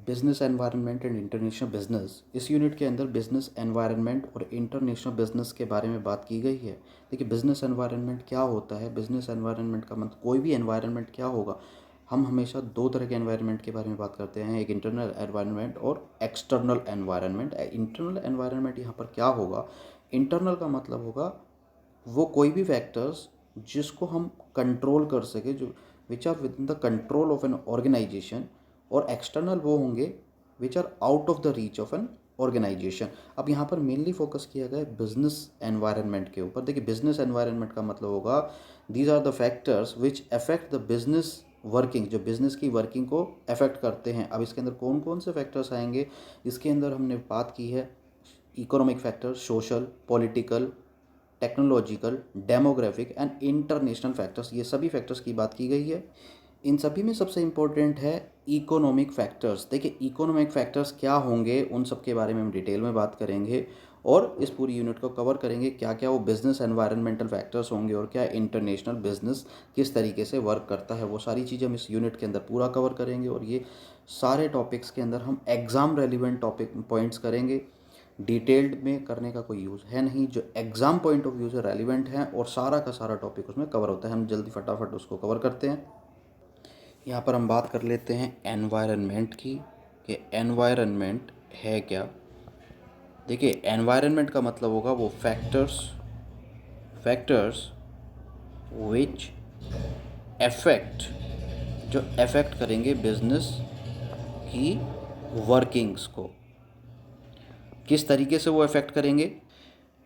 Business environment and international business. इस unit के अंदर बिजनेस एनवायरनमेंट और इंटरनेशनल बिजनेस के बारे में बात की गई है। देखिए, बिजनेस एनवायरनमेंट क्या होता है। बिजनेस एनवायरनमेंट का मतलब कोई भी एनवायरनमेंट क्या होगा। हम हमेशा दो तरह के एनवायरनमेंट के बारे में बात करते हैं, एक इंटरनल एनवायरनमेंट और एक्सटर्नल एनवायरनमेंट। इंटरनल एनवायरनमेंट यहाँ पर क्या होगा। इंटरनल का मतलब होगा वो कोई भी फैक्टर्स जिसको हम कंट्रोल कर सके, जो which are within the control of an organisation. और एक्सटर्नल वो होंगे which are out of the reach of an organisation. अब यहाँ पर मेनली फोकस किया गया है बिजनेस एनवायरनमेंट के ऊपर। देखिए, बिजनेस एनवायरनमेंट का मतलब होगा these are the factors which affect the business working, जो बिजनेस की वर्किंग को अफेक्ट करते हैं। अब इसके अंदर कौन कौन से फैक्टर्स आएंगे, इसके अंदर हमने बात की है economic factors, social, political, technological, demographic and international factors. ये सभी फैक्टर्स की बात की गई है। इन सभी में सबसे इम्पोर्टेंट है इकोनॉमिक फैक्टर्स। देखिए, इकोनॉमिक फैक्टर्स क्या होंगे उन सब के बारे में हम डिटेल में बात करेंगे और इस पूरी यूनिट को कवर करेंगे। क्या क्या वो बिजनेस एनवायरनमेंटल फैक्टर्स होंगे और क्या इंटरनेशनल बिजनेस किस तरीके से वर्क करता है, वो सारी चीज़ें हम इस यूनिट के अंदर पूरा कवर करेंगे। और ये सारे टॉपिक्स के अंदर हम एग्ज़ाम रेलिवेंट टॉपिक पॉइंट्स करेंगे। डिटेल्ड में करने का कोई यूज़ है नहीं, जो एग्ज़ाम पॉइंट ऑफ व्यू से रेलिवेंट है और सारा का सारा टॉपिक उसमें कवर होता है। हम जल्दी फटाफट उसको कवर करते हैं। यहाँ पर हम बात कर लेते हैं एनवायरनमेंट की, कि एनवायरनमेंट है क्या। देखिए, एनवायरनमेंट का मतलब होगा वो फैक्टर्स विच अफेक्ट, जो अफेक्ट करेंगे बिजनेस की वर्किंग्स को। किस तरीके से वो अफेक्ट करेंगे,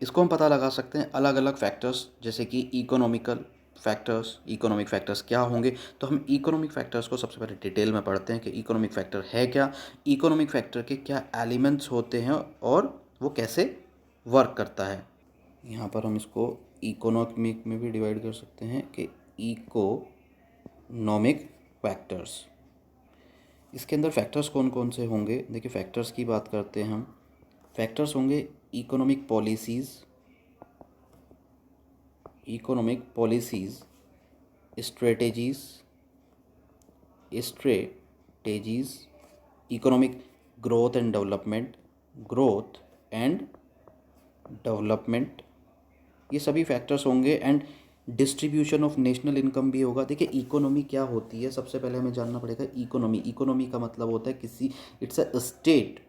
इसको हम पता लगा सकते हैं अलग अलग फैक्टर्स, जैसे कि इकोनॉमिक फैक्टर्स क्या होंगे। तो हम इकोनॉमिक फैक्टर्स को सबसे पहले डिटेल में पढ़ते हैं कि इकोनॉमिक फैक्टर है क्या, इकोनॉमिक फैक्टर के क्या एलिमेंट्स होते हैं और वो कैसे वर्क करता है। यहाँ पर हम इसको इकोनॉमिक में भी डिवाइड कर सकते हैं कि इकोनॉमिक फैक्टर्स, इसके अंदर फैक्टर्स कौन कौन से होंगे। देखिए, फैक्टर्स की बात करते हैं हम। फैक्टर्स होंगे economic policies, strategies, economic growth and development, ये सभी फैक्टर्स होंगे। And distribution of national income भी होगा। देखिए, इकोनॉमी क्या होती है, सबसे पहले हमें जानना पड़ेगा इकोनॉमी का मतलब होता है किसी, it's a state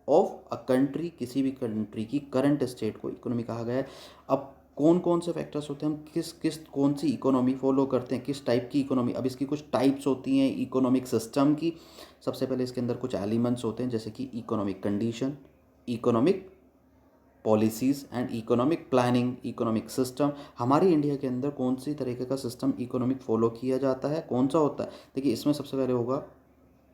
of a country, किसी भी कंट्री की करंट स्टेट को इकोनॉमी कहा गया है। अब कौन कौन से फैक्टर्स होते हैं, हम कौन सी इकोनॉमी फॉलो करते हैं, किस टाइप की इकोनॉमी। अब इसकी कुछ टाइप्स होती हैं इकोनॉमिक सिस्टम की। सबसे पहले इसके अंदर कुछ एलिमेंट्स होते हैं, जैसे कि economic condition, economic policies and economic planning, economic system. हमारी इंडिया के अंदर कौन सी तरीके का सिस्टम इकोनॉमिक फॉलो किया जाता है, कौन सा होता है। देखिए, इसमें सबसे पहले होगा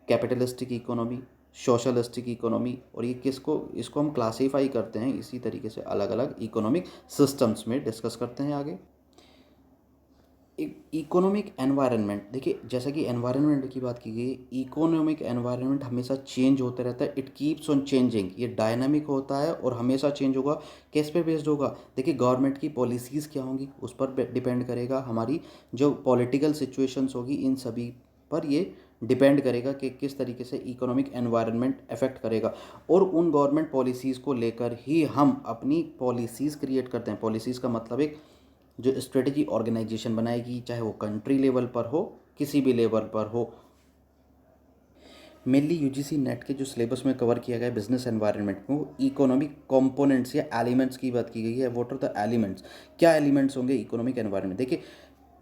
कैपिटलिस्टिक इकोनॉमी, सोशलिस्टिक इकोनॉमी, और ये इसको हम क्लासीफाई करते हैं इसी तरीके से अलग अलग इकोनॉमिक सिस्टम्स में डिस्कस करते हैं आगे। इकोनॉमिक एनवायरनमेंट, देखिए जैसा कि एनवायरनमेंट की बात की गई, इकोनॉमिक एनवायरनमेंट हमेशा चेंज होता रहता है, इट कीप्स ऑन चेंजिंग, ये डायनामिक होता है और हमेशा चेंज होगा। किस पे बेस्ड होगा, देखिए गवर्नमेंट की पॉलिसीज़ क्या होंगी उस पर डिपेंड करेगा, हमारी जो पॉलिटिकल सिचुएशंस होगी इन सभी पर ये डिपेंड करेगा कि किस तरीके से इकोनॉमिक एनवायरनमेंट अफेक्ट करेगा। और उन गवर्नमेंट पॉलिसीज़ को लेकर ही हम अपनी पॉलिसीज़ क्रिएट करते हैं। पॉलिसीज़ का मतलब एक जो स्ट्रेटजी ऑर्गेनाइजेशन बनाएगी, चाहे वो कंट्री लेवल पर हो, किसी भी लेवल पर हो। मेनली यूजीसी नेट के जो सिलेबस में कवर किया गया है बिजनेस एनवायरनमेंट में, वो इकोनॉमिक कंपोनेंट्स या एलिमेंट्स की बात की गई है। व्हाट आर द एलिमेंट्स, क्या एलिमेंट्स होंगे इकोनॉमिक एनवायरनमेंट। देखिए,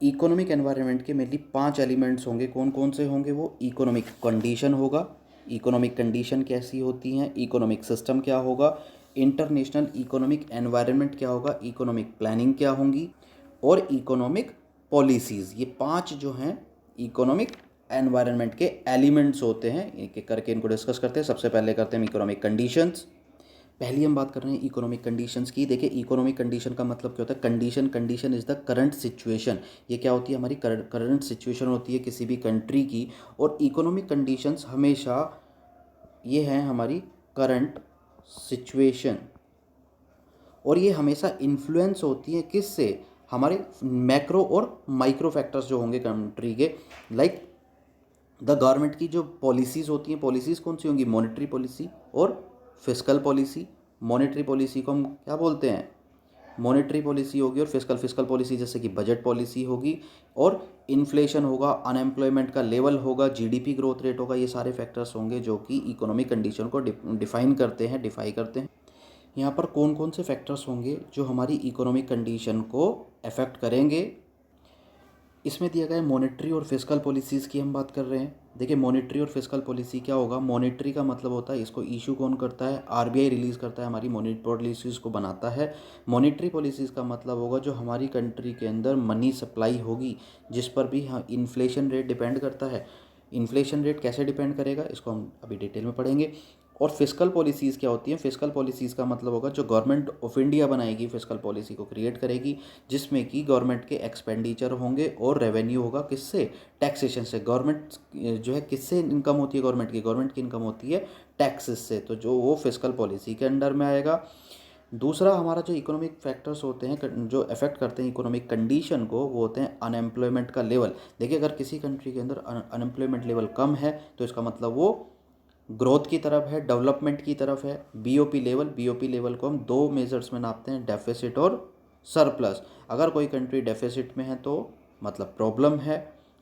इकोनॉमिक एनवायरनमेंट के मेनली 5 एलिमेंट्स होंगे। कौन कौन से होंगे वो, इकोनॉमिक कंडीशन होगा, इकोनॉमिक कंडीशन कैसी होती हैं, इकोनॉमिक सिस्टम क्या होगा, इंटरनेशनल इकोनॉमिक एनवायरनमेंट क्या होगा, इकोनॉमिक प्लानिंग क्या होंगी, और इकोनॉमिक पॉलिसीज़। ये 5 जो हैं इकोनॉमिक एनवायरनमेंट के एलिमेंट्स होते हैं। एक एक करके इनको डिस्कस करते हैं। सबसे पहले करते हैं इकोनॉमिक कंडीशंस। पहली हम बात कर रहे हैं इकोनॉमिक कंडीशंस की। देखिए, इकोनॉमिक कंडीशन का मतलब क्या होता है, condition is the current situation. ये क्या होती है, हमारी करंट सिचुएशन होती है किसी भी कंट्री की। और इकोनॉमिक कंडीशंस हमेशा ये हैं हमारी करंट सिचुएशन, और ये हमेशा इन्फ्लुएंस होती है किससे, हमारे मैक्रो और माइक्रो फैक्टर्स जो होंगे कंट्री के, लाइक द गवर्नमेंट की जो पॉलिसीज़ होती हैं, पॉलिसीज़ कौन सी होंगी, मॉनेटरी पॉलिसी और फिस्कल पॉलिसी। मॉनेटरी पॉलिसी को हम क्या बोलते हैं, मॉनेटरी पॉलिसी होगी, और फिस्कल फिस्कल पॉलिसी जैसे कि बजट पॉलिसी होगी, और इन्फ्लेशन होगा, अनएम्प्लॉयमेंट का लेवल होगा, जीडीपी ग्रोथ रेट होगा। ये सारे फैक्टर्स होंगे जो कि इकोनॉमिक कंडीशन को डिफाइन करते हैं, डिफाई करते हैं। यहाँ पर कौन कौन से फैक्टर्स होंगे जो हमारी इकोनॉमिक कंडीशन को अफेक्ट करेंगे, इसमें दिया गया है मॉनेटरी और फिस्कल पॉलिसीज़ की हम बात कर रहे हैं। देखिए मॉनेटरी और फिस्कल पॉलिसी क्या होगा, मॉनेटरी का मतलब होता है इसको इशू कौन करता है, आरबीआई रिलीज़ करता है, हमारी मॉनेटरी पॉलिसीज़ को बनाता है। मॉनेटरी पॉलिसीज़ का मतलब होगा जो हमारी कंट्री के अंदर मनी सप्लाई होगी, जिस पर भी इन्फ्लेशन रेट डिपेंड करता है। इन्फ्लेशन रेट कैसे डिपेंड करेगा, इसको हम अभी डिटेल में पढ़ेंगे। और फिस्कल पॉलिसीज़ क्या होती हैं, फिस्कल पॉलिसीज़ का मतलब होगा जो गवर्नमेंट ऑफ इंडिया बनाएगी, फिस्कल पॉलिसी को क्रिएट करेगी, जिसमें कि गवर्नमेंट के एक्सपेंडिचर होंगे और रेवेन्यू होगा किससे, टैक्सेशन से। गवर्नमेंट जो है किससे इनकम होती है, गवर्नमेंट की इनकम होती है टैक्सेस से, तो जो वो फिस्कल पॉलिसी के अंडर में आएगा। दूसरा हमारा जो इकोनॉमिक फैक्टर्स होते हैं जो अफेक्ट करते हैं इकोनॉमिक कंडीशन को, वो होते हैं अनएम्प्लॉयमेंट का लेवल। देखिए अगर किसी कंट्री के अंदर अनएम्प्लॉयमेंट लेवल कम है तो इसका मतलब वो ग्रोथ की तरफ है, डेवलपमेंट की तरफ है। बीओपी लेवल को हम दो मेजर्स में नापते हैं, डेफिसिट और सरप्लस। अगर कोई कंट्री डेफिसिट में है तो मतलब प्रॉब्लम है,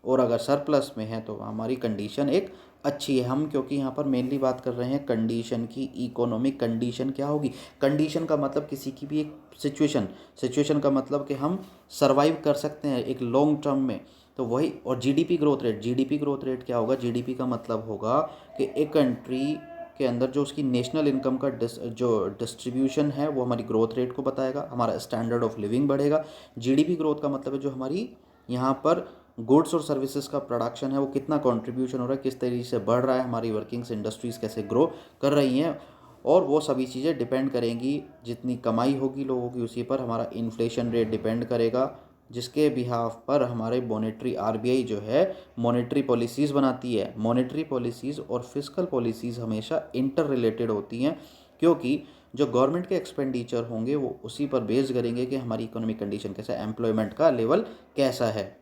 और अगर सरप्लस में है तो हमारी कंडीशन एक अच्छी है। हम क्योंकि यहाँ पर मेनली बात कर रहे हैं कंडीशन की, इकोनॉमिक कंडीशन क्या होगी, कंडीशन का मतलब किसी की भी एक सिचुएशन का मतलब कि हम सर्वाइव कर सकते हैं एक लॉन्ग टर्म में, तो वही। और जीडीपी ग्रोथ रेट क्या होगा, जीडीपी का मतलब होगा कि एक कंट्री के अंदर जो उसकी नेशनल इनकम का जो डिस्ट्रीब्यूशन है वो हमारी ग्रोथ रेट को बताएगा, हमारा स्टैंडर्ड ऑफ लिविंग बढ़ेगा। जीडीपी ग्रोथ का मतलब है जो हमारी यहाँ पर गुड्स और सर्विसेज का प्रोडक्शन है वो कितना कंट्रीब्यूशन हो रहा है, किस तरीके से बढ़ रहा है, हमारी वर्किंग्स इंडस्ट्रीज़ कैसे ग्रो कर रही हैं, और वो सभी चीज़ें डिपेंड करेंगी, जितनी कमाई होगी लोगों की उसी पर हमारा इन्फ्लेशन रेट डिपेंड करेगा, जिसके बिहाफ पर हमारे मॉनेटरी आरबीआई जो है मॉनेटरी पॉलिसीज़ बनाती है। मॉनेटरी पॉलिसीज़ और फिस्कल पॉलिसीज़ हमेशा इंटर रिलेटेड होती हैं, क्योंकि जो गवर्नमेंट के एक्सपेंडिचर होंगे वो उसी पर बेस करेंगे कि हमारी इकोनॉमिक कंडीशन कैसा है, एम्प्लॉयमेंट का लेवल कैसा है।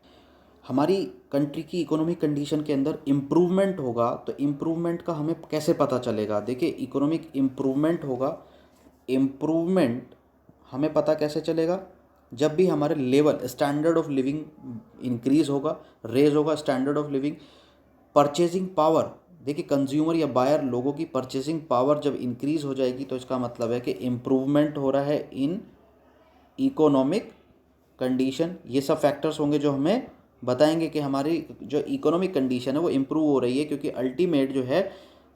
हमारी कंट्री की इकोनॉमिक कंडीशन के अंदर इम्प्रूवमेंट होगा तो इम्प्रूवमेंट का हमें कैसे पता चलेगा, देखिए इकोनॉमिक इम्प्रूवमेंट होगा, इम्प्रूवमेंट हमें पता कैसे चलेगा, जब भी हमारे level standard of living increase होगा, रेज होगा standard of living. Purchasing power, देखिए कंज्यूमर या बायर लोगों की परचेजिंग पावर जब इंक्रीज हो जाएगी तो इसका मतलब है कि इम्प्रूवमेंट हो रहा है इन इकोनॉमिक कंडीशन। ये सब फैक्टर्स होंगे जो हमें बताएंगे कि हमारी जो इकोनॉमिक कंडीशन है वो इम्प्रूव हो रही है, क्योंकि अल्टीमेट जो है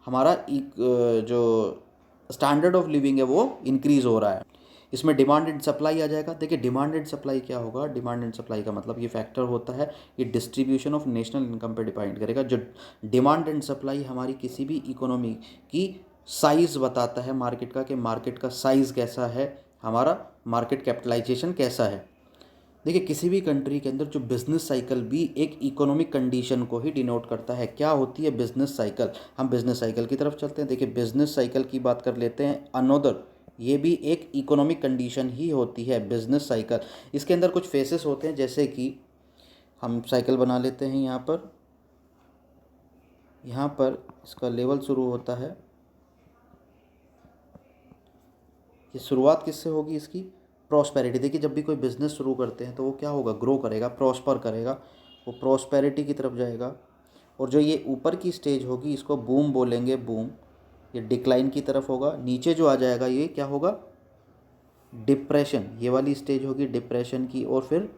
हमारा जो स्टैंडर्ड ऑफ लिविंग है वो इंक्रीज़ हो रहा है। इसमें डिमांड एंड सप्लाई आ जाएगा। देखिए डिमांड एंड सप्लाई क्या होगा, डिमांड एंड सप्लाई का मतलब ये फैक्टर होता है, ये डिस्ट्रीब्यूशन ऑफ नेशनल इनकम पे डिपेंड करेगा। जो डिमांड एंड सप्लाई हमारी किसी भी इकोनॉमी की साइज़ बताता है मार्केट का, कि मार्केट का साइज़ कैसा है, हमारा मार्केट कैपिटलाइजेशन कैसा है। देखिए किसी भी कंट्री के अंदर जो बिजनेस साइकिल भी एक इकोनॉमिक कंडीशन को ही डिनोट करता है। क्या होती है बिजनेस साइकिल, हम बिजनेस साइकिल की तरफ चलते हैं। देखिए बिजनेस साइकिल की बात कर लेते हैं, अनोदर ये भी एक इकोनॉमिक कंडीशन ही होती है बिजनेस साइकिल। इसके अंदर कुछ फेसेस होते हैं, जैसे कि हम साइकिल बना लेते हैं। यहाँ पर इसका लेवल शुरू होता है, ये शुरुआत किससे होगी इसकी, प्रॉस्पेरिटी। देखिए जब भी कोई बिज़नेस शुरू करते हैं तो वो क्या होगा, ग्रो करेगा, प्रॉस्पर करेगा, वो प्रॉस्पेरिटी की तरफ जाएगा। और जो ये ऊपर की स्टेज होगी इसको बूम बोलेंगे, बूम, ये डिक्लाइन की तरफ होगा। नीचे जो आ जाएगा ये क्या होगा, डिप्रेशन, ये वाली स्टेज होगी डिप्रेशन की, और फिर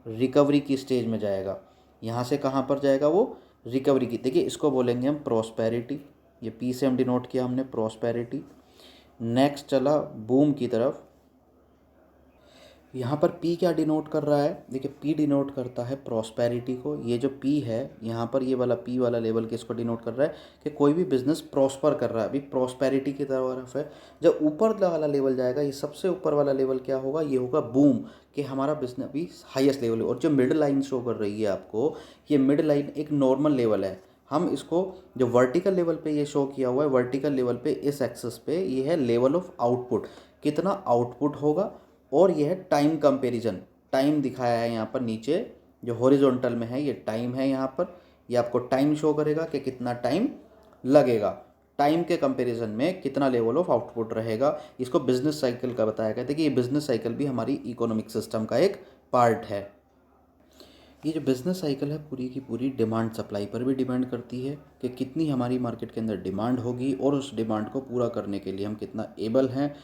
रिकवरी की स्टेज में जाएगा। यहाँ से कहाँ पर जाएगा वो, रिकवरी की। देखिए इसको बोलेंगे हम प्रॉस्पेरिटी, ये पी से हम डिनोट किया हमने प्रॉस्पेरिटी। नेक्स्ट चला बूम की तरफ, यहाँ पर पी क्या डिनोट कर रहा है, देखिए पी डिनोट करता है प्रॉस्पेरिटी को। ये जो पी है यहाँ पर, ये वाला पी वाला लेवल किसको डिनोट कर रहा है, कि कोई भी बिजनेस प्रॉस्पर कर रहा है, अभी प्रॉस्पेरिटी की तरफ है। जब ऊपर वाला लेवल जाएगा, ये सबसे ऊपर वाला लेवल क्या होगा, ये होगा बूम, कि हमारा बिजनेस अभी हाईएस्ट लेवल है। और जो मिड लाइन शो कर रही है आपको, ये मिड लाइन एक नॉर्मल लेवल है। हम इसको जो वर्टिकल लेवल पे ये शो किया हुआ है, वर्टिकल लेवल पे इस एक्सेस पे ये है लेवल ऑफ आउटपुट, कितना आउटपुट होगा। और यह है टाइम कंपैरिजन, टाइम दिखाया है यहाँ पर नीचे जो हॉरिजॉन्टल में है, ये टाइम है यहाँ पर, ये आपको टाइम शो करेगा कि कितना टाइम लगेगा, टाइम के कंपैरिजन में कितना लेवल ऑफ आउटपुट रहेगा। इसको बिजनेस साइकिल का बताया गया था कि ये बिजनेस साइकिल भी हमारी इकोनॉमिक सिस्टम का एक पार्ट है। ये जो बिज़नेस साइकिल है पूरी की पूरी डिमांड सप्लाई पर भी डिपेंड करती है कि कितनी हमारी मार्केट के अंदर डिमांड होगी और उस डिमांड को पूरा करने के लिए हम कितना एबल हैं।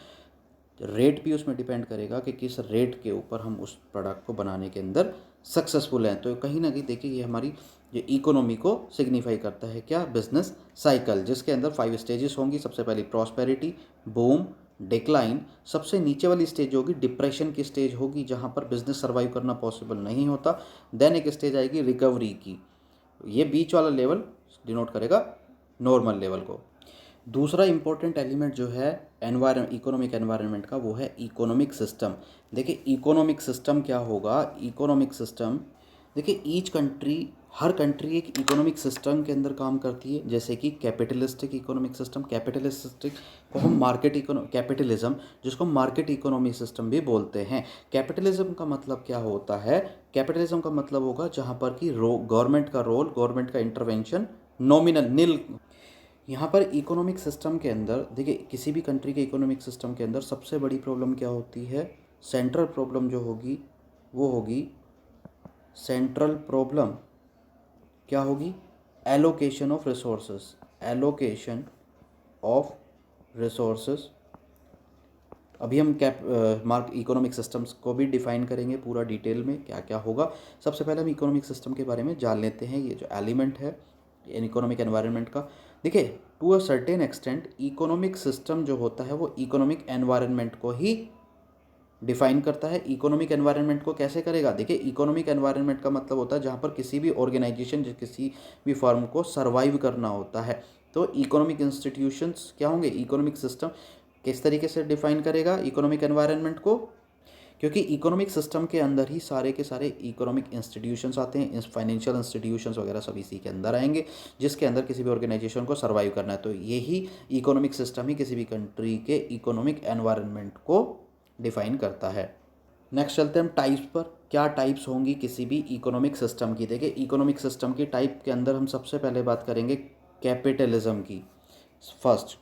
रेट भी उसमें डिपेंड करेगा कि किस रेट के ऊपर हम उस प्रोडक्ट को बनाने के अंदर सक्सेसफुल हैं। तो कहीं ना कहीं देखिए ये हमारी ये इकोनॉमी को सिग्निफाई करता है क्या, बिजनेस साइकिल, जिसके अंदर 5 स्टेजेस होंगी। सबसे पहली प्रॉस्पेरिटी, बूम, डिक्लाइन, सबसे नीचे वाली स्टेज होगी डिप्रेशन की स्टेज होगी जहाँ पर बिजनेस सर्वाइव करना पॉसिबल नहीं होता। देन एक स्टेज आएगी रिकवरी की, ये बीच वाला लेवल डिनोट करेगा नॉर्मल लेवल को। दूसरा इंपॉर्टेंट एलिमेंट जो है इकोनॉमिक एनवायरनमेंट का वो है इकोनॉमिक सिस्टम। देखिए इकोनॉमिक सिस्टम क्या होगा, इकोनॉमिक सिस्टम देखिए ईच कंट्री, हर कंट्री एक इकोनॉमिक सिस्टम के अंदर काम करती है। जैसे कि कैपिटलिस्टिक इकोनॉमिक सिस्टम, कैपिटलिस्टिक को हम कैपिटलिज्म जिसको मार्केट इकोनॉमी सिस्टम भी बोलते हैं। कैपिटलिज्म का मतलब क्या होता है, कैपिटलिज्म का मतलब होगा जहाँ पर कि गवर्नमेंट का रोल, गवर्नमेंट का इंटरवेंशन नॉमिनल नील। यहाँ पर इकोनॉमिक सिस्टम के अंदर देखिए किसी भी कंट्री के इकोनॉमिक सिस्टम के अंदर सबसे बड़ी प्रॉब्लम क्या होती है, सेंट्रल प्रॉब्लम जो होगी वो होगी, सेंट्रल प्रॉब्लम क्या होगी, allocation of resources, allocation of resources. अभी हम इकोनॉमिक सिस्टम्स को भी डिफाइन करेंगे पूरा डिटेल में क्या क्या होगा। सबसे पहले हम इकोनॉमिक सिस्टम के बारे में जान लेते हैं। ये जो एलिमेंट है इकोनॉमिक एनवायरनमेंट का, देखिए to a certain extent economic system जो होता है वो इकोनॉमिक एनवायरनमेंट को ही डिफाइन करता है। इकोनॉमिक एनवायरनमेंट को कैसे करेगा, देखिए इकोनॉमिक एनवायरनमेंट का मतलब होता है जहाँ पर किसी भी ऑर्गेनाइजेशन, किसी भी फर्म को सर्वाइव करना होता है। तो इकोनॉमिक इंस्टीट्यूशंस क्या होंगे, इकोनॉमिक सिस्टम किस तरीके से डिफाइन करेगा इकोनॉमिक एनवायरनमेंट को, क्योंकि इकोनॉमिक सिस्टम के अंदर ही सारे के सारे इकोनॉमिक इंस्टीट्यूशंस आते हैं, फाइनेंशियल इंस्टीट्यूशंस वगैरह सब इसी के अंदर आएंगे, जिसके अंदर किसी भी ऑर्गेनाइजेशन को सर्वाइव करना है। तो यही इकोनॉमिक सिस्टम ही किसी भी कंट्री के इकोनॉमिक एनवायरनमेंट को डिफाइन करता है। नेक्स्ट चलते हैं हम टाइप्स पर, क्या टाइप्स होंगी किसी भी इकोनॉमिक सिस्टम की। देखिए इकोनॉमिक सिस्टम की टाइप के अंदर हम सबसे पहले बात करेंगे कैपिटलिज्म की। First,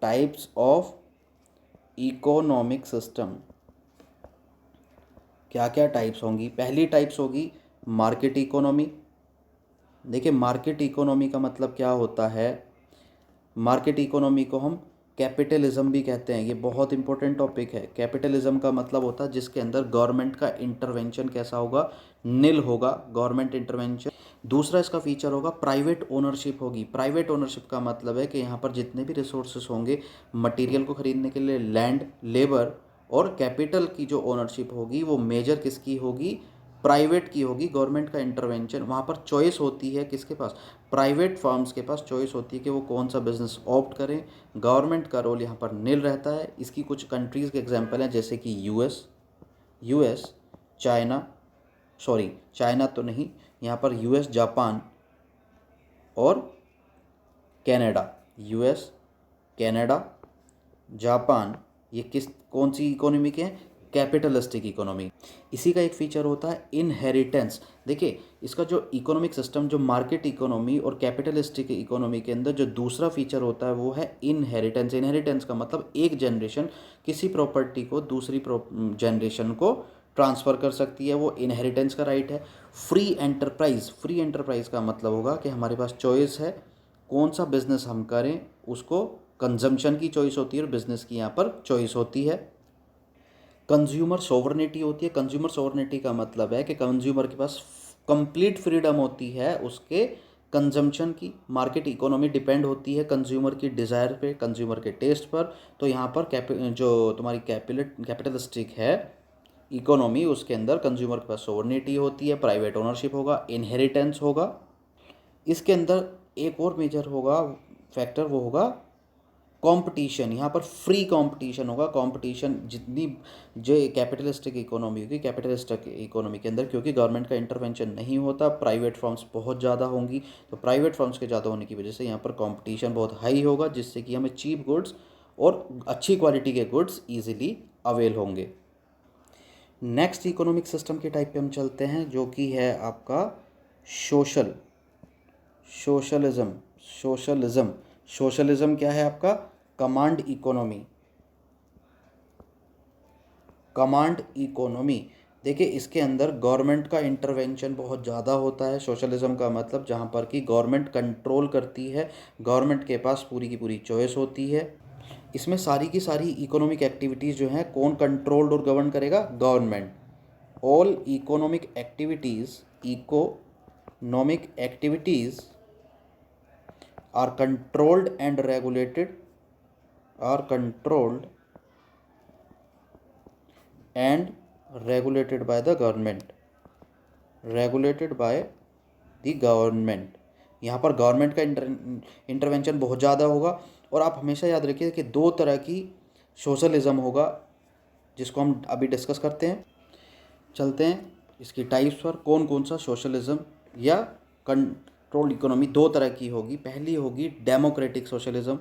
types of economic system, क्या क्या टाइप्स होंगी। पहली टाइप्स होगी मार्केट इकोनॉमी। देखिए मार्केट इकोनॉमी का मतलब क्या होता है, मार्केट इकोनॉमी को हम कैपिटलिज्म भी कहते हैं। ये बहुत इंपॉर्टेंट टॉपिक है। कैपिटलिज्म का मतलब होता है जिसके अंदर गवर्नमेंट का इंटरवेंशन कैसा होगा, निल होगा, गवर्नमेंट इंटरवेंशन। दूसरा इसका फीचर होगा प्राइवेट ओनरशिप होगी। प्राइवेट ओनरशिप का मतलब है कि यहाँ पर जितने भी रिसोर्सेस होंगे मटेरियल को खरीदने के लिए, लैंड, लेबर और कैपिटल की जो ओनरशिप होगी वो मेजर किसकी होगी, प्राइवेट की होगी। गवर्नमेंट का इंटरवेंशन, वहाँ पर चॉइस होती है किसके पास, प्राइवेट फर्म्स के पास चॉइस होती है कि वो कौन सा बिजनेस ऑप्ट करें। गवर्नमेंट का रोल यहाँ पर नील रहता है। इसकी कुछ कंट्रीज़ के एग्जांपल हैं जैसे कि यूएस, चाइना, सॉरी चाइना तो नहीं, यहाँ पर यूएस, जापान और कनाडा। यूएस, कनाडा, जापान, ये कौन सी इकोनॉमी के हैं, कैपिटलिस्टिक इकोनॉमी। इसी का एक फीचर होता है इनहेरिटेंस। देखिए इसका जो इकोनॉमिक सिस्टम, जो मार्केट इकोनॉमी और कैपिटलिस्टिक इकोनॉमी के अंदर जो दूसरा फीचर होता है वो है इनहेरिटेंस। इनहेरिटेंस का मतलब एक जनरेशन किसी प्रॉपर्टी को दूसरी जनरेशन को ट्रांसफ़र कर सकती है, वो इनहेरिटेंस का राइट है। फ्री एंटरप्राइज, फ्री एंटरप्राइज का मतलब होगा कि हमारे पास चॉइस है कौन सा बिजनेस हम करें, उसको कंजम्पशन की चॉइस होती है और बिजनेस की यहाँ पर चॉइस होती है। कंज्यूमर सोवरेनिटी होती है। कंज्यूमर सोवरेनिटी का मतलब है कि कंज्यूमर के पास कंप्लीट फ्रीडम होती है उसके कंजम्पशन की। मार्केट इकोनॉमी डिपेंड होती है कंज्यूमर की डिज़ायर पे, कंज्यूमर के टेस्ट पर। तो यहाँ पर जो तुम्हारी कैपिटलिस्टिक है इकोनॉमी, उसके अंदर कंज्यूमर के पास सोवरेनिटी होती है, प्राइवेट ओनरशिप होगा, इनहेरिटेंस होगा। इसके अंदर एक और मेजर होगा फैक्टर, वो होगा कंपटीशन। यहाँ पर फ्री कंपटीशन होगा। कंपटीशन जितनी जो कैपिटलिस्टिक इकोनॉमी होगी, कैपिटलिस्टिक इकोनॉमी के अंदर क्योंकि गवर्नमेंट का इंटरवेंशन नहीं होता, प्राइवेट फर्म्स बहुत ज़्यादा होंगी। तो प्राइवेट फर्म्स के ज़्यादा होने की वजह से यहाँ पर कंपटीशन बहुत हाई होगा, जिससे कि हमें चीप गुड्स और अच्छी क्वालिटी के गुड्स ईजिली अवेल होंगे। नेक्स्ट इकोनॉमिक सिस्टम के टाइप पे हम चलते हैं जो कि है आपका सोशल सोशलिज्म, सोशलिज्म, सोशलिज्म क्या है आपका? Command economy, command economy. देखिए इसके अंदर गवर्नमेंट का इंटरवेंशन बहुत ज़्यादा होता है। सोशलिज्म का मतलब जहाँ पर कि गवर्नमेंट कंट्रोल करती है, गवर्नमेंट के पास पूरी की पूरी चॉइस होती है। इसमें सारी की सारी इकोनॉमिक एक्टिविटीज़ जो हैं कौन कंट्रोल्ड और गवर्न करेगा? Government. All economic activities, economic activities are controlled and regulated, are controlled and regulated by the government, regulated by the government। यहाँ पर गवर्नमेंट का इंटरवेंशन बहुत ज़्यादा होगा। और आप हमेशा याद रखिए कि दो तरह की सोशलिज्म होगा जिसको हम अभी डिस्कस करते हैं। चलते हैं इसकी टाइप्स पर, कौन कौन सा सोशलिज्म या कंट्रोल इकोनॉमी दो तरह की होगी। पहली होगी democratic socialism.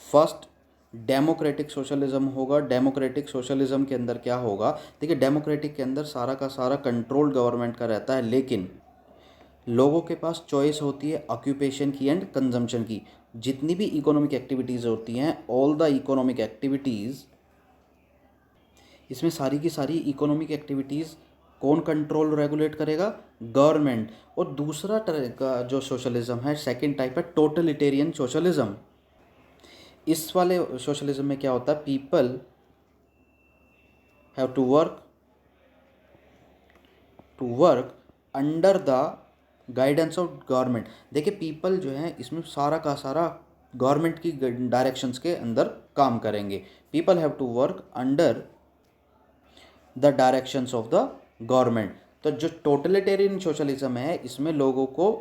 First democratic socialism होगा। डेमोक्रेटिक सोशलिज्म के अंदर क्या होगा? देखिए डेमोक्रेटिक के अंदर सारा का सारा कंट्रोल गवर्नमेंट का रहता है, लेकिन लोगों के पास चॉइस होती है ऑक्यूपेशन की एंड कंजम्पशन की। जितनी भी इकोनॉमिक एक्टिविटीज़ होती हैं, ऑल द इकोनॉमिक एक्टिविटीज़, इसमें सारी की सारी इकोनॉमिक एक्टिविटीज़ कौन कंट्रोल रेगुलेट करेगा? गवर्नमेंट। और दूसरा तरह का जो सोशलिज्म है, सेकंड टाइप है टोटलिटेरियन सोशलिज्म। इस वाले सोशलिज्म में क्या होता है? People have to work under the guidance of government. देखिए पीपल जो है इसमें सारा का सारा गवर्नमेंट की डायरेक्शंस के अंदर काम करेंगे। People have to work under the directions of the government. तो जो टोटलिटेरियन सोशलिज्म है इसमें लोगों को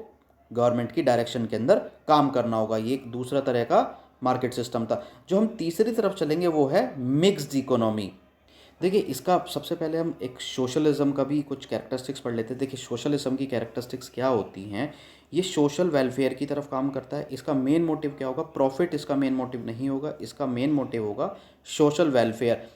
गवर्नमेंट की डायरेक्शन के अंदर काम करना होगा। ये एक दूसरा तरह का मार्केट सिस्टम था। जो हम तीसरी तरफ चलेंगे वो है मिक्स्ड इकोनॉमी। देखिए इसका सबसे पहले हम एक सोशलिज्म का भी कुछ कैरेक्टरिस्टिक्स पढ़ लेते हैं। देखिए सोशलिज्म की कैरेक्टरिस्टिक्स क्या होती हैं? ये सोशल वेलफेयर की तरफ काम करता है। इसका मेन मोटिव क्या होगा? प्रॉफिट इसका मेन मोटिव नहीं होगा, इसका मेन मोटिव होगा सोशल वेलफेयर।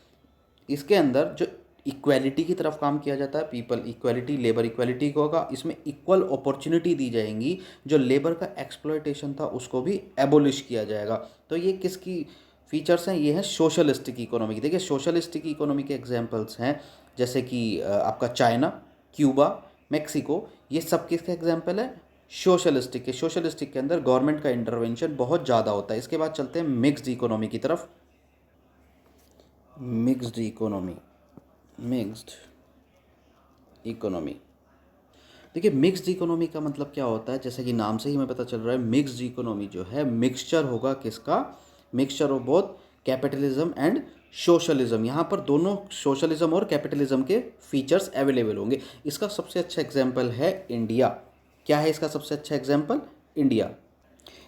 इसके अंदर जो इक्वालिटी की तरफ काम किया जाता है, पीपल इक्वालिटी, लेबर इक्वालिटी को होगा। इसमें इक्वल अपॉर्चुनिटी दी जाएंगी। जो लेबर का एक्सप्लॉयटेशन था उसको भी एबोलिश किया जाएगा। तो ये किसकी फीचर्स हैं? ये है सोशलिस्टिक इकोनॉमी की। देखिए सोशलिस्टिक इकोनॉमी के एग्जांपल्स हैं जैसे कि आपका चाइना, क्यूबा, मेक्सिको, ये सब किसके एग्जांपल है? सोशलिस्टिक के। सोशलिस्टिक के अंदर गवर्नमेंट का इंटरवेंशन बहुत ज़्यादा होता है। इसके बाद चलते हैं मिक्स्ड इकोनॉमी की तरफ। Mixed economy, mixed economy. देखिए मिक्स्ड इकोनॉमी का मतलब क्या होता है? जैसे कि नाम से ही हमें पता चल रहा है, मिक्स्ड इकोनॉमी जो है मिक्सचर होगा किसका? Mixture of both capitalism and socialism. यहाँ पर दोनों सोशलिज्म और कैपिटलिज्म के फीचर्स अवेलेबल होंगे। इसका सबसे अच्छा एग्जाम्पल है इंडिया। क्या है इसका सबसे अच्छा एग्जाम्पल? इंडिया।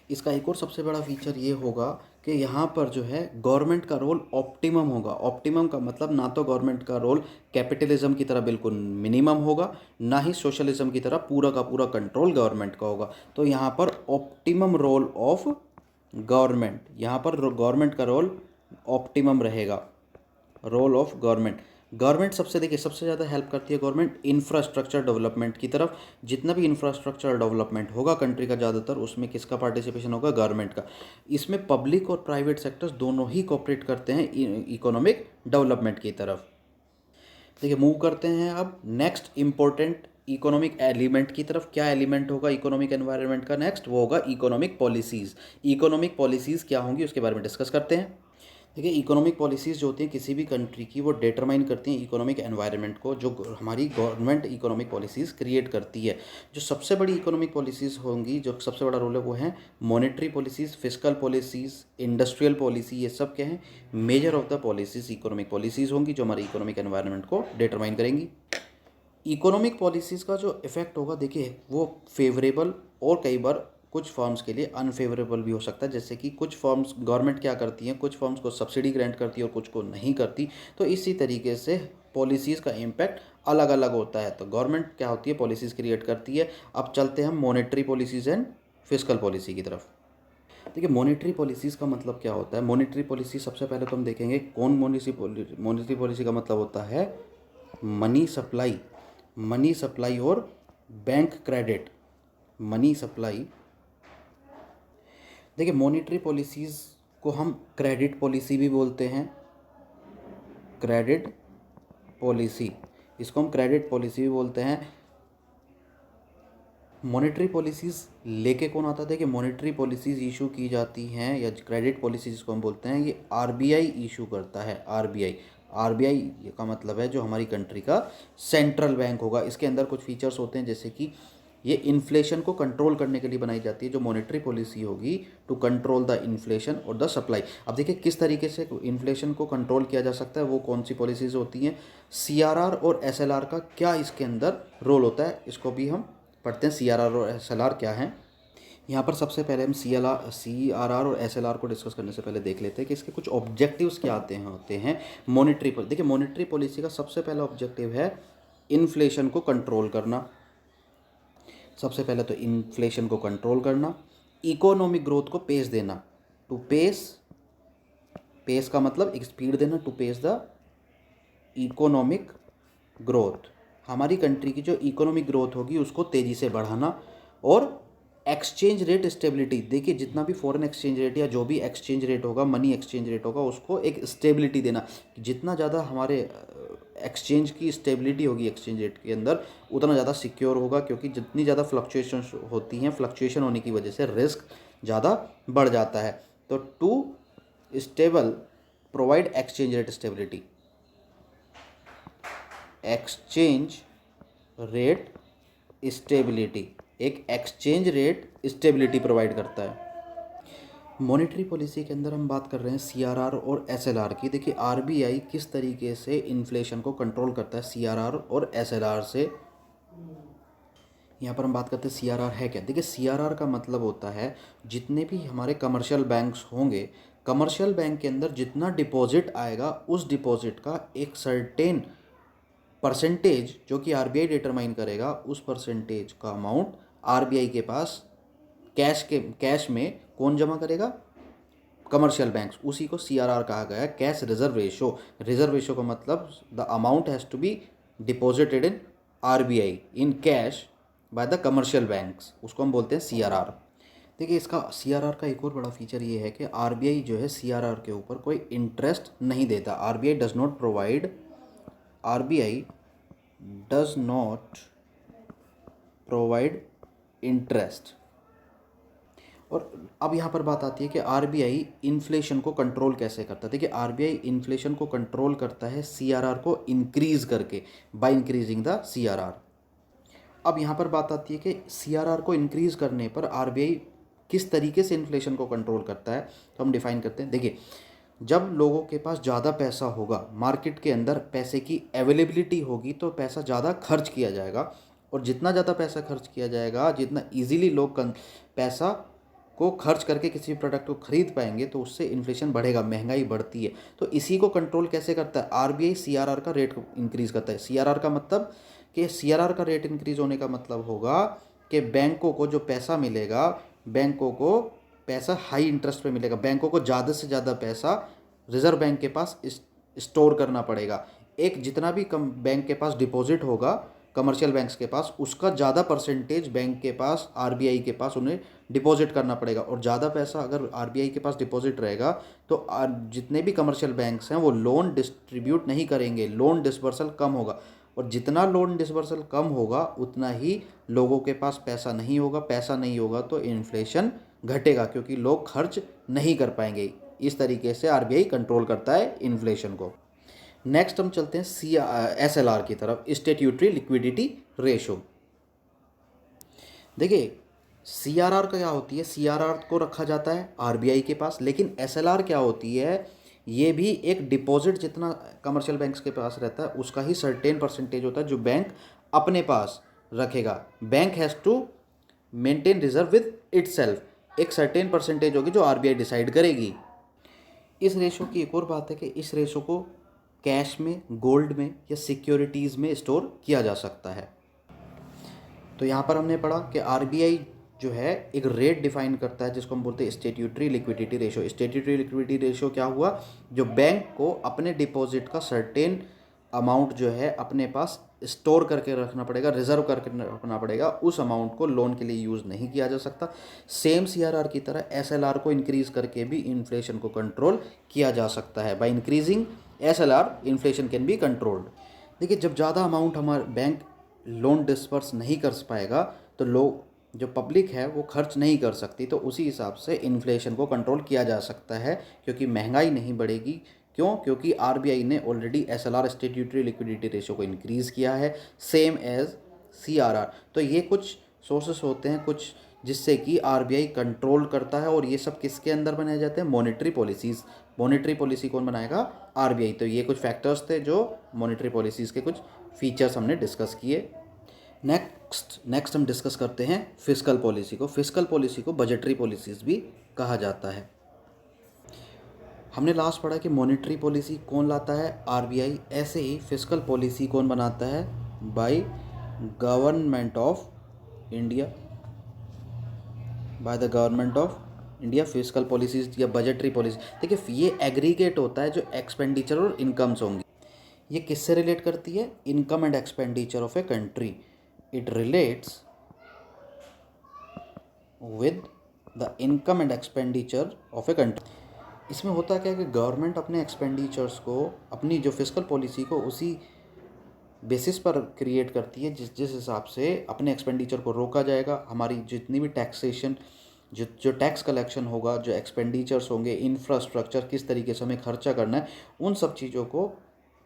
इसका एक और सबसे बड़ा फीचर ये होगा कि यहाँ पर जो है गवर्नमेंट का रोल ऑप्टिमम होगा। ऑप्टिमम का मतलब ना तो गवर्नमेंट का रोल कैपिटलिज्म की तरह बिल्कुल मिनिमम होगा, ना ही सोशलिज्म की तरह पूरा का पूरा कंट्रोल गवर्नमेंट का होगा। तो यहाँ पर ऑप्टिमम रोल ऑफ गवर्नमेंट, यहाँ पर गवर्नमेंट का रोल ऑप्टिमम रहेगा। रोल ऑफ गवर्नमेंट, गवर्नमेंट सबसे देखिए सबसे ज़्यादा हेल्प करती है गवर्नमेंट इंफ्रास्ट्रक्चर डेवलपमेंट की तरफ। जितना भी इंफ्रास्ट्रक्चर डेवलपमेंट होगा कंट्री का ज़्यादातर, उसमें किसका पार्टिसिपेशन होगा? गवर्नमेंट का। इसमें पब्लिक और प्राइवेट सेक्टर्स दोनों ही कोऑपरेट करते हैं इकोनॉमिक डेवलपमेंट की तरफ। देखिए मूव करते हैं अब नेक्स्ट इंपॉर्टेंट इकोनॉमिक एलिमेंट की तरफ। क्या एलिमेंट होगा इकोनॉमिक एनवायरनमेंट का नेक्स्ट? वो होगा इकोनॉमिक पॉलिसीज़। इकोनॉमिक पॉलिसीज़ क्या होंगी उसके बारे में डिस्कस करते हैं। देखिए इकोनॉमिक पॉलिसीज़ जो होती हैं किसी भी कंट्री की, वो डिटरमाइन करती हैं इकोनॉमिक एनवायरनमेंट को, जो हमारी गवर्नमेंट इकोनॉमिक पॉलिसीज़ क्रिएट करती है। जो सबसे बड़ी इकोनॉमिक पॉलिसीज़ होंगी, जो सबसे बड़ा रोल है वो है monetary policies, fiscal policies, industrial policy. ये सब क्या है? Measure of the policies economic policies होंगी जो हमारी इकोनॉमिक एनवायरनमेंट को डिटरमाइन करेंगी। इकोनॉमिक पॉलिसीज़ का जो इफ़ेक्ट होगा देखिए वो फेवरेबल और कई बार कुछ फर्म्स के लिए अनफेवरेबल भी हो सकता है। जैसे कि कुछ फर्म्स गवर्नमेंट क्या करती हैं, कुछ फर्म्स को सब्सिडी ग्रांट करती है और कुछ को नहीं करती। तो इसी तरीके से पॉलिसीज़ का इम्पैक्ट अलग अलग होता है। तो गवर्नमेंट क्या होती है? पॉलिसीज़ क्रिएट करती है। अब चलते हैं हम monetary policies and fiscal policy की तरफ। देखिए मॉनेटरी पॉलिसीज़ का मतलब क्या होता है? मॉनेटरी पॉलिसी सबसे पहले तो हम देखेंगे कौन मॉनेटरी पॉलिसी का मतलब होता है मनी सप्लाई और बैंक क्रेडिट। मनी सप्लाई देखिए मॉनेटरी पॉलिसीज़ को हम क्रेडिट पॉलिसी भी बोलते हैं, क्रेडिट पॉलिसी, इसको हम क्रेडिट पॉलिसी भी बोलते हैं। मॉनेटरी पॉलिसीज़ लेके कौन आता था कि मॉनेटरी पॉलिसीज़ इशू की जाती हैं या क्रेडिट पॉलिसी जिसको हम बोलते हैं, ये आरबीआई इशू करता है। आरबीआई, आरबीआई का मतलब है जो हमारी कंट्री का सेंट्रल बैंक होगा। इसके अंदर कुछ फीचर्स होते हैं जैसे कि ये इन्फ्लेशन को कंट्रोल करने के लिए बनाई जाती है। जो मॉनेटरी पॉलिसी होगी टू कंट्रोल द इन्फ्लेशन और द सप्लाई। अब देखिए किस तरीके से इन्फ्लेशन को कंट्रोल किया जा सकता है, वो कौन सी पॉलिसीज़ होती हैं। सीआरआर और एसएलआर का क्या इसके अंदर रोल होता है, इसको भी हम पढ़ते हैं। सीआरआर और एसएलआर क्या हैं। यहाँ पर सबसे पहले हम सीआरआर और एसएलआर को डिस्कस करने से पहले देख लेते हैं कि इसके कुछ ऑब्जेक्टिव्स क्या होते हैं मॉनेटरी पॉलिसी। देखिए मॉनेटरी पॉलिसी का सबसे पहला ऑब्जेक्टिव है इन्फ्लेशन को कंट्रोल करना। सबसे पहले तो इन्फ्लेशन को कंट्रोल करना, इकोनॉमिक ग्रोथ को पेस देना, टू पेस, पेस का मतलब एक स्पीड देना, to pace the economic growth, हमारी कंट्री की जो इकोनॉमिक ग्रोथ होगी उसको तेज़ी से बढ़ाना। और एक्सचेंज रेट स्टेबिलिटी, देखिए जितना भी फॉरेन एक्सचेंज रेट या जो भी एक्सचेंज रेट होगा, मनी एक्सचेंज रेट होगा, उसको एक स्टेबिलिटी देना। जितना ज़्यादा हमारे एक्सचेंज की स्टेबिलिटी होगी एक्सचेंज रेट के अंदर, उतना ज़्यादा सिक्योर होगा, क्योंकि जितनी ज़्यादा फ्लक्चुएशन होती हैं, फ्लक्चुएशन होने की वजह से रिस्क ज़्यादा बढ़ जाता है। तो to stable provide exchange rate stability, exchange rate stability, एक एक्सचेंज रेट स्टेबिलिटी प्रोवाइड करता है। मॉनेटरी पॉलिसी के अंदर हम बात कर रहे हैं सीआरआर और एसएलआर की। देखिए आरबीआई किस तरीके से इन्फ्लेशन को कंट्रोल करता है सीआरआर और एसएलआर से। यहाँ पर हम बात करते हैं सीआरआर है क्या। देखिए सीआरआर का मतलब होता है जितने भी हमारे कमर्शियल बैंक्स होंगे, कमर्शियल बैंक के अंदर जितना डिपॉजिट आएगा उस डिपॉजिट का एक सर्टेन परसेंटेज जो कि आरबीआई डिटरमाइन करेगा, उस परसेंटेज का अमाउंट आरबीआई के पास कैश में कौन जमा करेगा, कमर्शियल बैंक्स, उसी को सीआरआर कहा गया है, cash reserve ratio. Reserve ratio का मतलब the amount has to be deposited in RBI in cash by the commercial banks, उसको हम बोलते हैं सीआरआर। देखिए इसका सीआरआर का एक और बड़ा फीचर ये है कि आरबीआई जो है सीआरआर के ऊपर कोई इंटरेस्ट नहीं देता। RBI does not provide, RBI does not provide interest. और अब यहाँ पर बात आती है कि आरबीआई इन्फ्लेशन को कंट्रोल कैसे करता है। देखिए आरबीआई इन्फ्लेशन को कंट्रोल करता है सीआरआर को इंक्रीज करके, बाय इंक्रीजिंग द सीआरआर। अब यहाँ पर बात आती है कि सीआरआर को इंक्रीज करने पर आरबीआई किस तरीके से इन्फ्लेशन को कंट्रोल करता है, तो हम डिफाइन करते हैं। देखिए जब लोगों के पास ज़्यादा पैसा होगा, मार्केट के अंदर पैसे की अवेलेबिलिटी होगी, तो पैसा ज़्यादा खर्च किया जाएगा। और जितना ज़्यादा पैसा खर्च किया जाएगा, जितना ईजीली लोग पैसा को खर्च करके किसी प्रोडक्ट को खरीद पाएंगे, तो उससे इन्फ्लेशन बढ़ेगा, महंगाई बढ़ती है। तो इसी को कंट्रोल कैसे करता है, आरबीआई सीआरआर का रेट इंक्रीज करता है। सीआरआर का मतलब कि सीआरआर का रेट इंक्रीज होने का मतलब होगा कि बैंकों को जो पैसा मिलेगा, बैंकों को पैसा हाई इंटरेस्ट पे मिलेगा, बैंकों को ज़्यादा से ज़्यादा पैसा रिजर्व बैंक के पास स्टोर करना पड़ेगा। एक जितना भी कम बैंक के पास डिपॉजिट होगा कमर्शियल बैंक्स के पास, उसका ज़्यादा परसेंटेज बैंक के पास, आरबीआई के पास उन्हें डिपॉजिट करना पड़ेगा। और ज़्यादा पैसा अगर आरबीआई के पास डिपॉजिट रहेगा तो जितने भी कमर्शियल बैंक्स हैं वो लोन डिस्ट्रीब्यूट नहीं करेंगे, लोन डिसबर्सल कम होगा। और जितना लोन डिसबर्सल कम होगा उतना ही लोगों के पास पैसा नहीं होगा, पैसा नहीं होगा तो इन्फ्लेशन घटेगा, क्योंकि लोग खर्च नहीं कर पाएंगे। इस तरीके से आरबीआई कंट्रोल करता है इन्फ्लेशन को। नेक्स्ट हम चलते हैं एसएलआर की तरफ, स्टैट्यूटरी लिक्विडिटी रेशो। देखिए सीआरआर का क्या होती है, सीआरआर को रखा जाता है आरबीआई के पास, लेकिन एसएलआर क्या होती है, ये भी एक डिपॉजिट जितना कमर्शियल बैंक्स के पास रहता है उसका ही सर्टेन परसेंटेज होता है जो बैंक अपने पास रखेगा। Bank has to maintain reserve with itself, एक सर्टेन परसेंटेज होगी जो आरबीआई डिसाइड करेगी। इस रेशो की एक और बात है कि इस रेशो को कैश में, गोल्ड में या सिक्योरिटीज़ में स्टोर किया जा सकता है। तो यहाँ पर हमने पढ़ा कि आरबीआई जो है एक रेट डिफाइन करता है जिसको हम बोलते हैं statutory liquidity ratio. Statutory liquidity ratio क्या हुआ, जो बैंक को अपने डिपॉजिट का सर्टेन अमाउंट जो है अपने पास स्टोर करके रखना पड़ेगा, रिजर्व करके रखना पड़ेगा, उस अमाउंट को लोन के लिए यूज़ नहीं किया जा सकता। सेम सीआरआर की तरह एसएलआर को इंक्रीज करके भी इन्फ्लेशन को कंट्रोल किया जा सकता है। By increasing SLR inflation can be controlled. देखिए, जब ज़्यादा अमाउंट हमारा बैंक लोन डिस्पर्स नहीं कर पाएगा तो लोग, जो पब्लिक है, वो खर्च नहीं कर सकती, तो उसी हिसाब से इन्फ्लेशन को कंट्रोल किया जा सकता है, क्योंकि महंगाई नहीं बढ़ेगी। क्यों? क्योंकि आरबीआई ने already SLR statutory liquidity ratio को इंक्रीज़ किया है, सेम एज सीआरआर। तो ये कुछ सोर्सेस होते हैं कुछ जिससे कि आरबीआई कंट्रोल करता है, और ये सब किसके अंदर बनाए जाते हैं? Monetary policies. मॉनेटरी पॉलिसी कौन बनाएगा? आरबीआई। तो ये कुछ फैक्टर्स थे जो मॉनेटरी पॉलिसीज़ के कुछ फीचर्स हमने डिस्कस किए। नेक्स्ट हम डिस्कस करते हैं फिस्कल पॉलिसी को। फिस्कल पॉलिसी को बजटरी पॉलिसीज़ भी कहा जाता है। हमने लास्ट पढ़ा कि मॉनेटरी पॉलिसी कौन लाता है? आरबीआई। ऐसे ही फिस्कल पॉलिसी कौन बनाता है? By government of India. By the government of India fiscal policies या बजटरी पॉलिसी। देखिए, ये एग्रीगेट होता है जो एक्सपेंडिचर और इनकम्स होंगी। ये किससे रिलेट करती है? Income and expenditure of a country. It relates with the income and expenditure of a country. इसमें होता क्या है कि गवर्नमेंट अपने एक्सपेंडिचर्स को, अपनी जो फिस्कल पॉलिसी को उसी बेसिस पर क्रिएट करती है जिस जिस हिसाब से अपने एक्सपेंडिचर को रोका जाएगा। हमारी जितनी भी टैक्सेशन, जो टैक्स कलेक्शन होगा, जो एक्सपेंडिचर्स होंगे, इंफ्रास्ट्रक्चर किस तरीके से हमें खर्चा करना है, उन सब चीज़ों को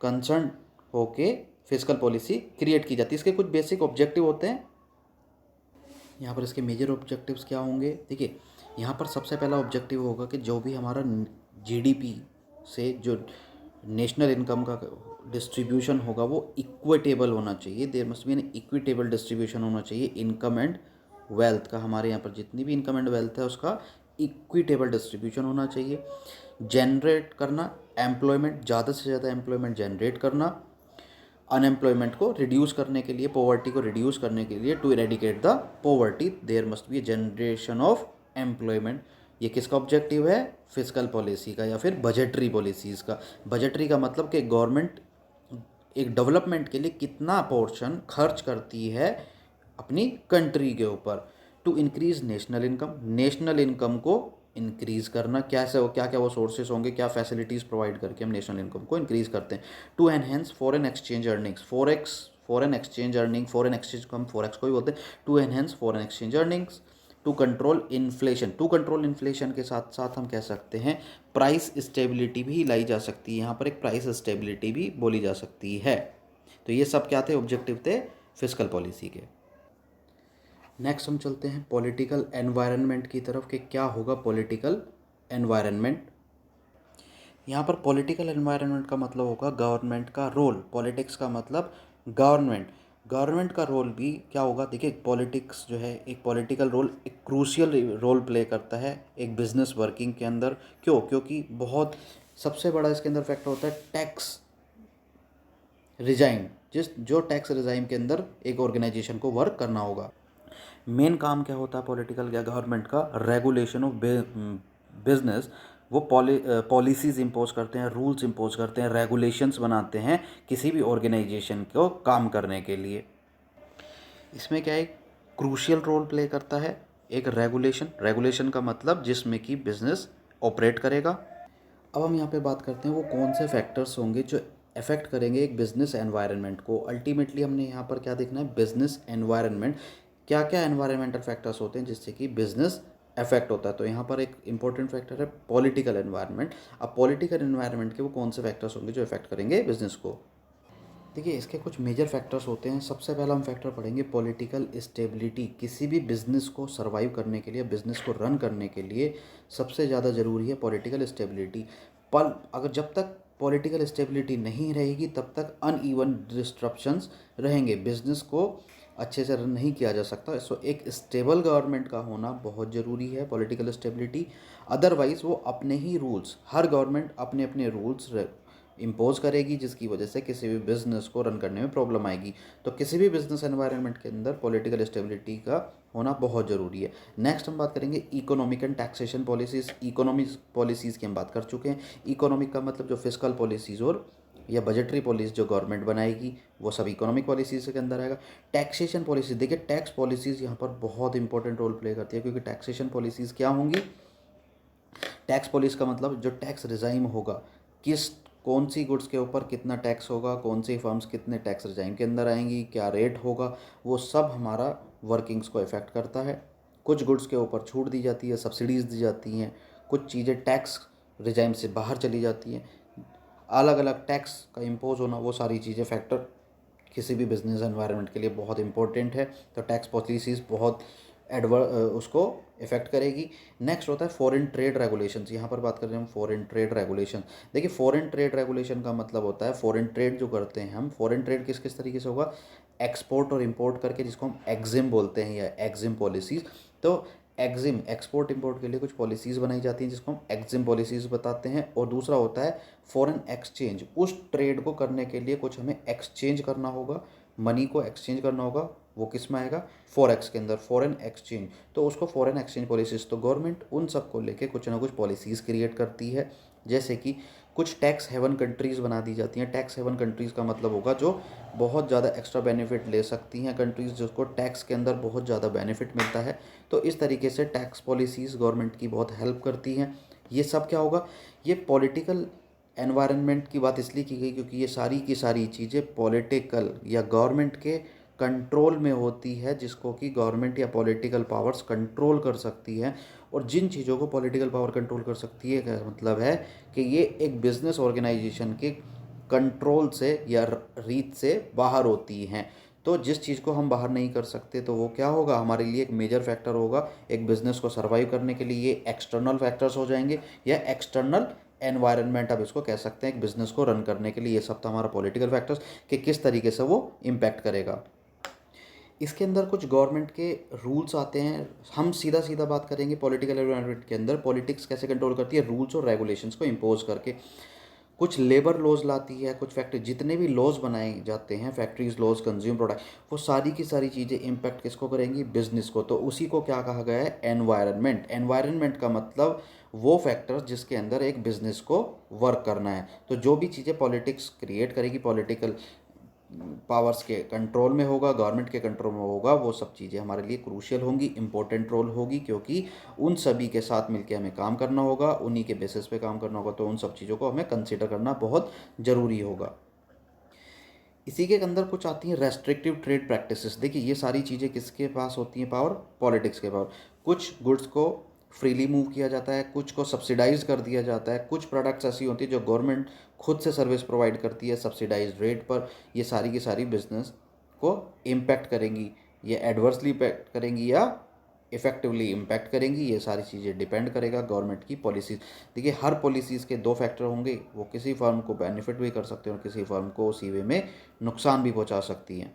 कंसर्न होके फिस्कल पॉलिसी क्रिएट की जाती है। इसके कुछ बेसिक ऑब्जेक्टिव होते हैं। यहाँ पर इसके मेजर ऑब्जेक्टिव्स क्या होंगे? देखिए, यहाँ पर सबसे पहला ऑब्जेक्टिव होगा कि जो भी हमारा जीडीपी से जो नेशनल इनकम का डिस्ट्रीब्यूशन होगा वो इक्विटेबल होना चाहिए। There must be an equitable distribution होना चाहिए इनकम एंड वेल्थ का। हमारे यहाँ पर जितनी भी इनकम एंड वेल्थ है उसका इक्विटेबल डिस्ट्रीब्यूशन होना चाहिए। जनरेट करना एम्प्लॉयमेंट, ज़्यादा से ज़्यादा एम्प्लॉयमेंट जनरेट करना, अनएम्प्लॉयमेंट को रिड्यूस करने के लिए, पॉवर्टी को रिड्यूस करने के लिए, to eradicate the poverty there must be a generation of employment. ये किसका ऑब्जेक्टिव है? फिस्कल पॉलिसी का या फिर बजटरी पॉलिसीज़ का। बजटरी का मतलब कि गवर्नमेंट एक डेवलपमेंट के लिए कितना पोर्शन खर्च करती है अपनी कंट्री के ऊपर। To increase national income, national income को इंक्रीज करना, कैसे हो, क्या क्या वो सोर्सेस होंगे, क्या फैसिलिटीज़ प्रोवाइड करके हम नेशनल इनकम को इंक्रीज करते हैं। To enhance foreign exchange earnings, foreign exchange earning, foreign exchange को हम फॉरेक्स को भी बोलते हैं। To enhance foreign exchange earnings. To control inflation, to control inflation के साथ साथ हम कह सकते हैं प्राइस स्टेबिलिटी भी लाई जा सकती है। यहाँ पर एक प्राइस स्टेबिलिटी भी बोली जा सकती है। तो ये सब क्या थे? ऑब्जेक्टिव थे फिस्कल पॉलिसी के। नेक्स्ट हम चलते हैं पॉलिटिकल एनवायरनमेंट की तरफ कि क्या होगा पॉलिटिकल एनवायरनमेंट। यहाँ पर पॉलिटिकल एनवायरनमेंट का मतलब होगा गवर्नमेंट का रोल। पॉलिटिक्स का मतलब गवर्नमेंट, गवर्नमेंट का रोल भी क्या होगा? देखिए, पॉलिटिक्स जो है एक पॉलिटिकल रोल, एक क्रूशियल रोल प्ले करता है एक बिजनेस वर्किंग के अंदर। क्यों? क्योंकि बहुत सबसे बड़ा इसके अंदर फैक्टर होता है टैक्स रिजाइम, जो टैक्स रिजाइम के अंदर एक ऑर्गेनाइजेशन को वर्क करना होगा। मेन काम क्या होता है पॉलिटिकल या गवर्नमेंट का? Regulation of business. वो पॉलिसीज़ इम्पोज करते हैं, रूल्स इम्पोज करते हैं, रेगुलेशंस बनाते हैं किसी भी ऑर्गेनाइजेशन को काम करने के लिए। इसमें क्या एक क्रूशियल रोल प्ले करता है एक रेगुलेशन का मतलब जिसमें कि बिजनेस ऑपरेट करेगा। अब हम यहाँ पे बात करते हैं वो कौन से फैक्टर्स होंगे जो अफेक्ट करेंगे एक बिजनेस एनवायरनमेंट को। अल्टीमेटली हमने यहाँ पर क्या देखना है? बिजनेस एनवायरनमेंट, क्या क्या एनवायरमेंटल फैक्टर्स होते हैं जिससे कि बिजनेस अफेक्ट होता है। तो यहाँ पर एक इंपॉर्टेंट फैक्टर है पॉलिटिकल एनवायरनमेंट। अब पॉलिटिकल एनवायरनमेंट के वो कौन से फैक्टर्स होंगे जो अफेक्ट करेंगे बिजनेस को? देखिए, इसके कुछ मेजर फैक्टर्स होते हैं। सबसे पहला हम फैक्टर पढ़ेंगे पॉलिटिकल स्टेबिलिटी। किसी भी बिजनेस को सर्वाइव करने के लिए, बिजनेस को रन करने के लिए सबसे ज़्यादा ज़रूरी है पॉलिटिकल स्टेबिलिटी। पर अगर जब तक पॉलिटिकल स्टेबिलिटी नहीं रहेगी तब तक अनइवन डिस्ट्रप्शंस रहेंगे, बिजनेस को अच्छे से रन नहीं किया जा सकता। सो एक स्टेबल गवर्नमेंट का होना बहुत ज़रूरी है, पॉलिटिकल स्टेबिलिटी। अदरवाइज़ वो अपने ही रूल्स, हर गवर्नमेंट अपने अपने रूल्स इम्पोज करेगी जिसकी वजह से किसी भी बिज़नेस को रन करने में प्रॉब्लम आएगी। तो किसी भी बिजनेस एनवायरनमेंट के अंदर पॉलिटिकल स्टेबिलिटी का होना बहुत ज़रूरी है। नेक्स्ट हम बात करेंगे economic and taxation policies. Economic policies की हम बात कर चुके हैं। इकोनॉमिक का मतलब जो फिस्कल पॉलिसीज़ और या बजटरी पॉलिसी जो गवर्नमेंट बनाएगी वो सब इकोनॉमिक पॉलिसीज़ के अंदर आएगा। टैक्सेशन पॉलिसी, देखिए टैक्स पॉलिसीज़ यहाँ पर बहुत इंपॉर्टेंट रोल प्ले करती है, क्योंकि टैक्सेशन पॉलिसीज़ क्या होंगी, टैक्स पॉलिसी का मतलब जो टैक्स रिजाइम होगा, किस कौन सी गुड्स के ऊपर कितना टैक्स होगा, कौन सी फर्म्स कितने टैक्स रिजाइम के अंदर आएंगी, क्या रेट होगा, वो सब हमारा वर्किंग्स को इफ़ेक्ट करता है। कुछ गुड्स के ऊपर छूट दी जाती है, सब्सिडीज़ दी जाती हैं, कुछ चीज़ें टैक्स रिजाइम से बाहर चली जाती हैं, अलग अलग टैक्स का इम्पोज होना, वो सारी चीज़ें फैक्टर किसी भी बिजनेस एनवायरनमेंट के लिए बहुत इंपॉर्टेंट है। तो टैक्स पॉलिसीज़ बहुत उसको इफेक्ट करेगी। नेक्स्ट होता है फॉरेन ट्रेड रेगुलेशंस। यहाँ पर बात कर रहे हैं हम फॉरेन ट्रेड रेगुलेशन। देखिए फॉरेन ट्रेड रेगुलेशन का मतलब होता है फॉरेन ट्रेड जो करते हैं हम, फॉरेन ट्रेड किस किस तरीके से होगा, एक्सपोर्ट और इंपोर्ट करके, जिसको हम एग्जिम बोलते हैं या एग्जिम पॉलिसीज़। तो एग्जिम एक्सपोर्ट इंपोर्ट के लिए कुछ पॉलिसीज़ बनाई जाती हैं जिसको हम एग्जिम पॉलिसीज़ बताते हैं। और दूसरा होता है फॉरेन एक्सचेंज, उस ट्रेड को करने के लिए कुछ हमें एक्सचेंज करना होगा, मनी को एक्सचेंज करना होगा, वो किस में आएगा, फॉरेक्स के अंदर, फॉरेन एक्सचेंज। तो उसको फॉरेन एक्सचेंज पॉलिसीज़, तो गवर्नमेंट उन सब को लेके कुछ ना कुछ पॉलिसीज़ क्रिएट करती है। जैसे कि कुछ टैक्स हेवन कंट्रीज़ बना दी जाती हैं। टैक्स हेवन कंट्रीज़ का मतलब होगा जो बहुत ज़्यादा एक्स्ट्रा बेनिफिट ले सकती हैं, कंट्रीज़ जिसको टैक्स के अंदर बहुत ज़्यादा बेनिफिट मिलता है। तो इस तरीके से टैक्स पॉलिसीज़ गवर्नमेंट की बहुत हेल्प करती हैं। ये सब क्या होगा, ये पॉलिटिकल एनवायरनमेंट की बात इसलिए की गई क्योंकि ये सारी की सारी चीज़ें पॉलिटिकल या गवर्नमेंट के कंट्रोल में होती है, जिसको कि गवर्नमेंट या पॉलिटिकल पावर्स कंट्रोल कर सकती हैं। और जिन चीज़ों को पॉलिटिकल पावर कंट्रोल कर सकती है, का मतलब है कि ये एक बिजनेस ऑर्गेनाइजेशन के कंट्रोल से या रीत से बाहर होती हैं। तो जिस चीज़ को हम बाहर नहीं कर सकते तो वो क्या होगा, हमारे लिए एक मेजर फैक्टर होगा एक बिज़नेस को सर्वाइव करने के लिए। ये एक्सटर्नल फैक्टर्स हो जाएंगे या एक्सटर्नल एनवायरनमेंट, आप इसको कह सकते हैं, एक बिज़नेस को रन करने के लिए। ये सब था हमारा पॉलिटिकल फैक्टर्स कि किस तरीके से वो इम्पैक्ट करेगा। इसके अंदर कुछ गवर्नमेंट के रूल्स आते हैं। हम सीधा सीधा बात करेंगे पॉलिटिकल एनवायरनमेंट के अंदर पॉलिटिक्स कैसे कंट्रोल करती है, रूल्स और रेगुलेशंस को इम्पोज करके। कुछ लेबर लॉज लाती है, कुछ फैक्ट्री, जितने भी लॉज बनाए जाते हैं, फैक्ट्रीज लॉज, कंज्यूम प्रोडक्ट, वो सारी की सारी चीज़ें इम्पैक्ट किसको करेंगी, बिजनेस को। तो उसी को क्या कहा गया है, एनवायरनमेंट। एनवायरनमेंट का मतलब वो फैक्टर्स जिसके अंदर एक बिजनेस को वर्क करना है। तो जो भी चीज़ें पॉलिटिक्स क्रिएट करेगी, पॉलिटिकल पावर्स के कंट्रोल में होगा, गवर्नमेंट के कंट्रोल में होगा, वो सब चीज़ें हमारे लिए क्रूशियल होंगी, इंपॉर्टेंट रोल होगी, क्योंकि उन सभी के साथ मिलकर हमें काम करना होगा, उन्हीं के बेसिस पे काम करना होगा। तो उन सब चीज़ों को हमें कंसिडर करना बहुत ज़रूरी होगा। इसी के अंदर कुछ आती हैं रेस्ट्रिक्टिव ट्रेड प्रैक्टिसेस। देखिए ये सारी चीज़ें किसके पास होती हैं, पावर, पॉलिटिक्स के पावर। कुछ गुड्स को फ्रीली मूव किया जाता है, कुछ को सब्सिडाइज कर दिया जाता है, कुछ प्रोडक्ट्स ऐसी होती है जो गवर्नमेंट खुद से सर्विस प्रोवाइड करती है सब्सिडाइज रेट पर। ये सारी की सारी बिजनेस को इम्पैक्ट करेंगी, ये एडवर्सली इम्पैक्ट करेंगी या इफेक्टिवली इम्पैक्ट करेंगी। ये सारी चीज़ें डिपेंड करेगा गवर्नमेंट की पॉलिसीज़। देखिए हर पॉलिसीज़ के दो फैक्टर होंगे, वो किसी फर्म को बेनिफिट भी कर सकते हैं और किसी फर्म को उसी वे में नुकसान भी पहुंचा सकती हैं।